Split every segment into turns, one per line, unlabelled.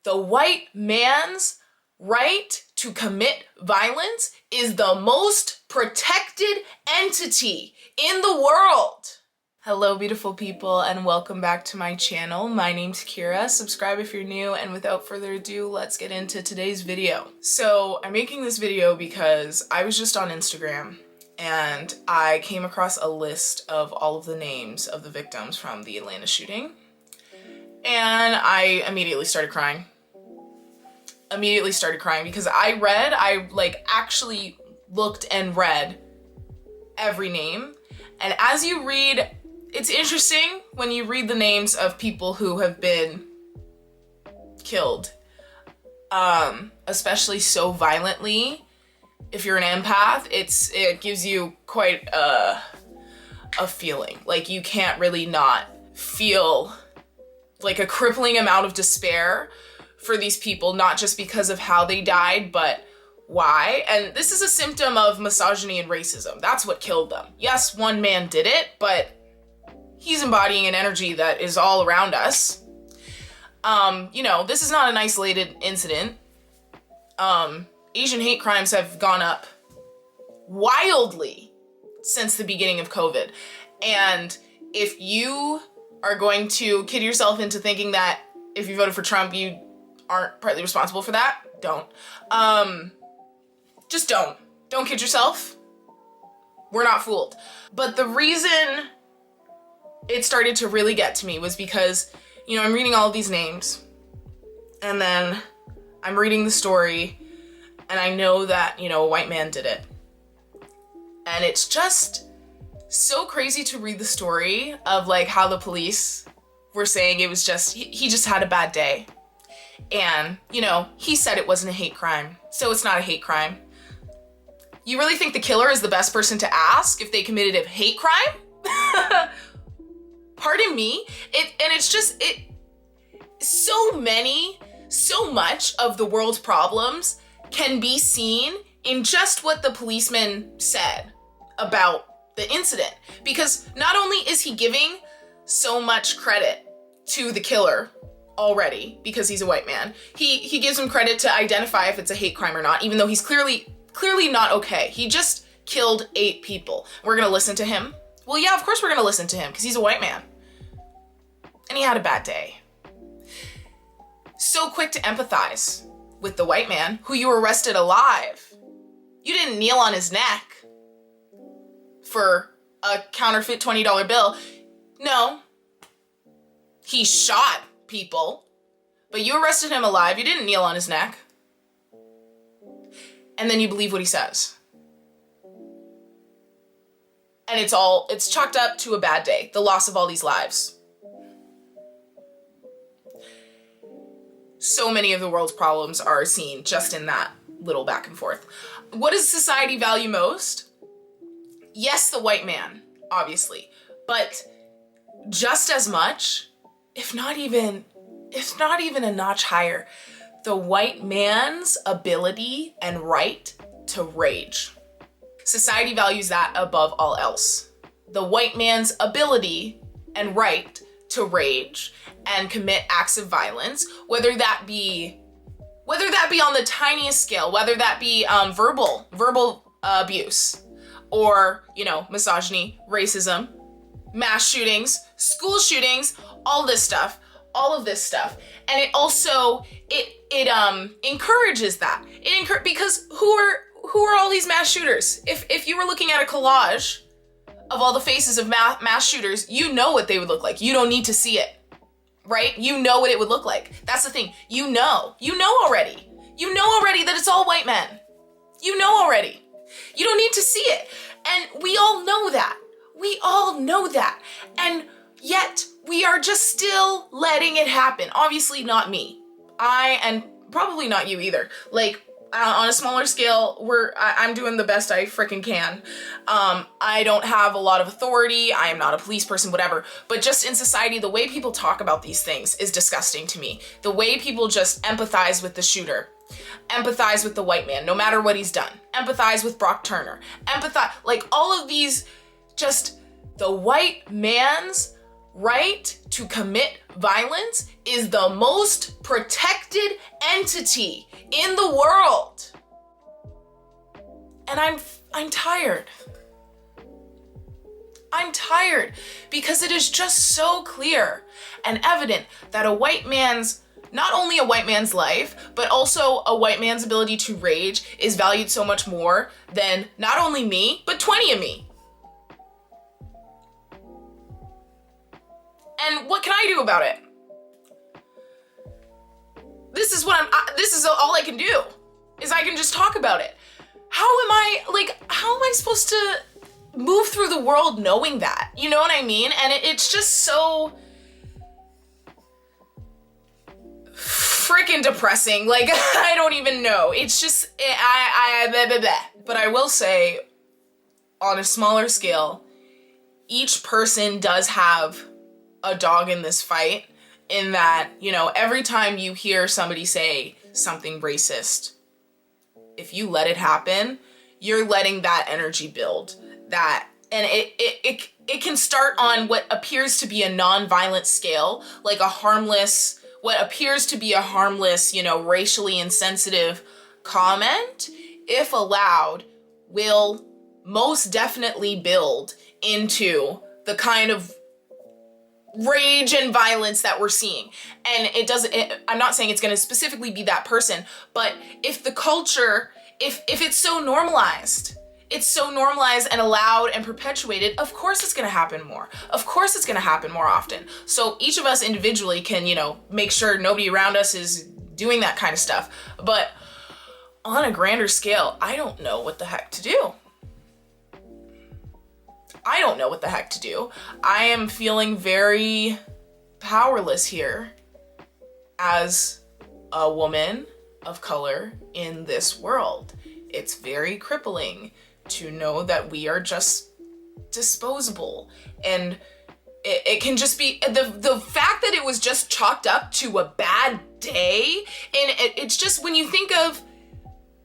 The white man's right to commit violence is the most protected entity in the world. Hello, beautiful people, and welcome back to my channel. My name's Kira. Subscribe if you're new, and without further ado, let's get into today's video. So I'm making this video because I was just on Instagram and I came across a list of all of the names of the victims from the Atlanta shooting, and I immediately started crying. Because I actually looked and read every name. And as you read, it's interesting when you read the names of people who have been killed, especially so violently. If you're an empath, it gives you quite a feeling. Like, you can't really not feel like a crippling amount of despair for these people, not just because of how they died, but why. And this is a symptom of misogyny and racism. That's what killed them. Yes, one man did it, but he's embodying an energy that is all around us. This is not an isolated incident. Asian hate crimes have gone up wildly since the beginning of COVID. And if you are going to kid yourself into thinking that if you voted for Trump, you aren't partly responsible for that, don't. Just don't. Don't kid yourself. We're not fooled. But the reason it started to really get to me was because, I'm reading all of these names, and then I'm reading the story, and I know that, a white man did it. And it's just so crazy to read the story of how the police were saying it was just, he just had a bad day. And, he said it wasn't a hate crime, so it's not a hate crime. You really think the killer is the best person to ask if they committed a hate crime? Pardon me? So much of the world's problems can be seen in just what the policeman said about the incident. Because not only is he giving so much credit to the killer already, because he's a white man, he gives him credit to identify if it's a hate crime or not, even though he's clearly not okay. He just killed 8 people. We're gonna listen to him? Well, yeah, of course we're gonna listen to him, because he's a white man. And he had a bad day. So quick to empathize with the white man who you arrested alive. You didn't kneel on his neck for a counterfeit $20 bill. No. He shot people, but you arrested him alive. You didn't kneel on his neck. And then you believe what he says. And it's chalked up to a bad day, the loss of all these lives. So many of the world's problems are seen just in that little back and forth. What does society value most? Yes, the white man, obviously, but just as much, if not even a notch higher, the white man's ability and right to rage. Society values that above all else. The white man's ability and right to rage and commit acts of violence, whether that be on the tiniest scale, whether that be verbal abuse, or misogyny, racism, mass shootings, school shootings, all of this stuff. And it also encourages that. Because who are all these mass shooters? If you were looking at a collage of all the faces of mass shooters, you know what they would look like. You don't need to see it, right? You know what it would look like. That's the thing. You know already. You know already that it's all white men. You know already. You don't need to see it. And we all know that. And yet we are just still letting it happen. Obviously not me. And probably not you either. On a smaller scale, I'm doing the best I freaking can. I don't have a lot of authority. I am not a police person, whatever. But just in society, the way people talk about these things is disgusting to me. The way people just empathize with the shooter, empathize with the white man, no matter what he's done, empathize with Brock Turner, all of these, just the white man's right to commit violence is the most protected entity in the world. And I'm tired. I'm tired because it is just so clear and evident that not only a white man's life, but also a white man's ability to rage is valued so much more than not only me, but 20 of me. And what can I do about it? This is all I can do, is I can just talk about it. How am I supposed to move through the world knowing that? You know what I mean? And it's just so freaking depressing. Like, I don't even know. It's just, But I will say, on a smaller scale, each person does have a dog in this fight, in that, every time you hear somebody say something racist, if you let it happen, you're letting that energy build. And it can start on what appears to be a non-violent scale, like what appears to be a harmless, racially insensitive comment, if allowed, will most definitely build into the kind of rage and violence that we're seeing. And I'm not saying it's going to specifically be that person, but if the culture, if it's so normalized and allowed and perpetuated, of course it's going to happen more. Of course it's going to happen more often. So each of us individually can, make sure nobody around us is doing that kind of stuff. But on a grander scale, I don't know what the heck to do. I am feeling very powerless here as a woman of color in this world. It's very crippling to know that we are just disposable. And it can just be the fact that it was just chalked up to a bad day. And it's just, when you think of,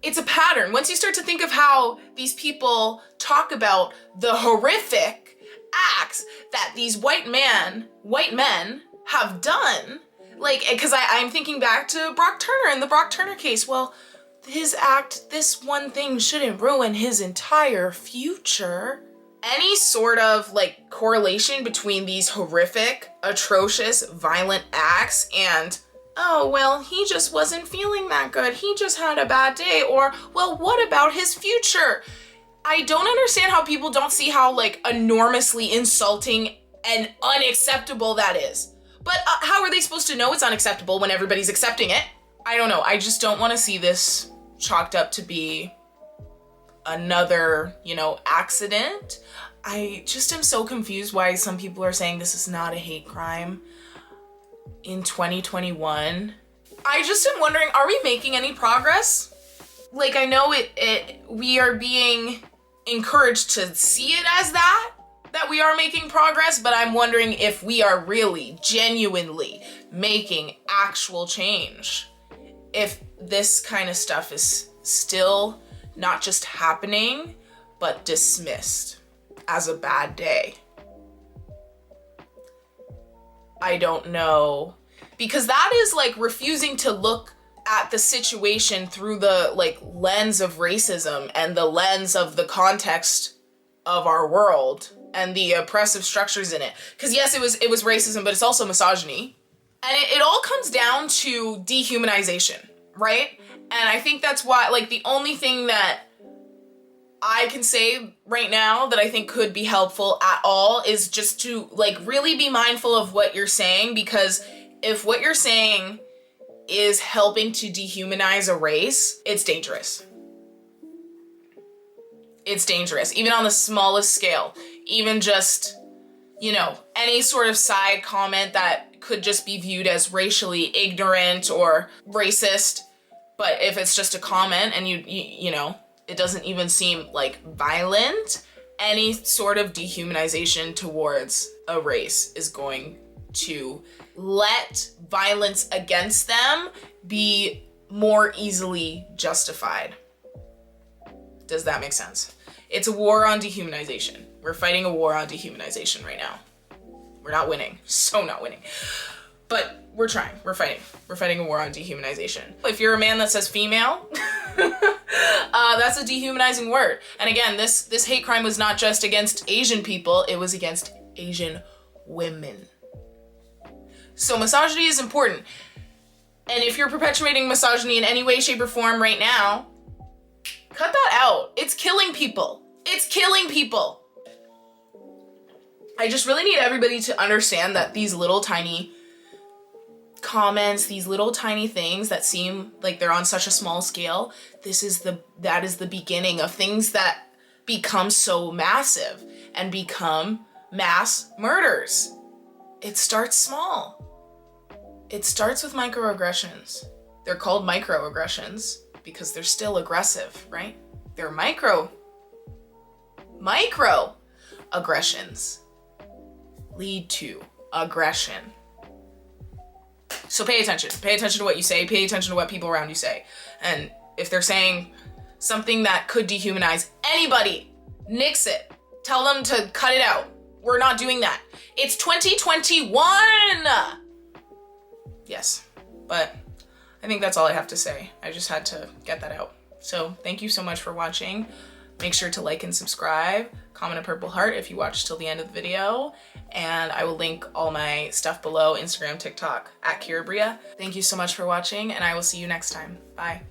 it's a pattern. Once you start to think of how these people talk about the horrific acts that these white men have done, because I'm thinking back to Brock Turner and the Brock Turner case. Well, his act, this one thing, shouldn't ruin his entire future. Any sort of correlation between these horrific, atrocious, violent acts and, oh, well, he just wasn't feeling that good, he just had a bad day, or, well, what about his future? I don't understand how people don't see how enormously insulting and unacceptable that is. But how are they supposed to know it's unacceptable when everybody's accepting it? I don't know. I just don't want to see this chalked up to be another, accident. I just am so confused why some people are saying this is not a hate crime in 2021. I just am wondering, are we making any progress? I know we are being encouraged to see it as that we are making progress, but I'm wondering if we are really, genuinely making actual change. If this kind of stuff is still not just happening, but dismissed as a bad day. I don't know. Because that is refusing to look at the situation through the lens of racism and the lens of the context of our world and the oppressive structures in it. Because yes, it was racism, but it's also misogyny. And it all comes down to dehumanization, right? And I think that's why, the only thing that I can say right now that I think could be helpful at all is just to really be mindful of what you're saying, because if what you're saying is helping to dehumanize a race, it's dangerous. It's dangerous, even on the smallest scale. Even just, any sort of side comment that could just be viewed as racially ignorant or racist. But if it's just a comment and it doesn't even seem violent, any sort of dehumanization towards a race is going to let violence against them be more easily justified. Does that make sense? It's a war on dehumanization. We're fighting a war on dehumanization right now. We're not winning. So not winning. But we're trying. We're fighting. We're fighting a war on dehumanization. If you're a man that says female, that's a dehumanizing word. And again, this hate crime was not just against Asian people, it was against Asian women. So misogyny is important. And if you're perpetuating misogyny in any way, shape, or form right now, cut that out. It's killing people. It's killing people. I just really need everybody to understand that these little tiny comments, these little tiny things that seem like they're on such a small scale, that is the beginning of things that become so massive and become mass murders. It starts small. It starts with microaggressions. They're called microaggressions because they're still aggressive, right? They're micro aggressions lead to aggression. So pay attention. Pay attention to what you say. Pay attention to what people around you say. And if they're saying something that could dehumanize anybody, nix it. Tell them to cut it out. We're not doing that. It's 2021. Yes, but I think that's all I have to say. I just had to get that out. So thank you so much for watching. Make sure to like and subscribe. Comment a purple heart if you watched till the end of the video. And I will link all my stuff below, Instagram, TikTok, @KiraBria. Thank you so much for watching, and I will see you next time. Bye.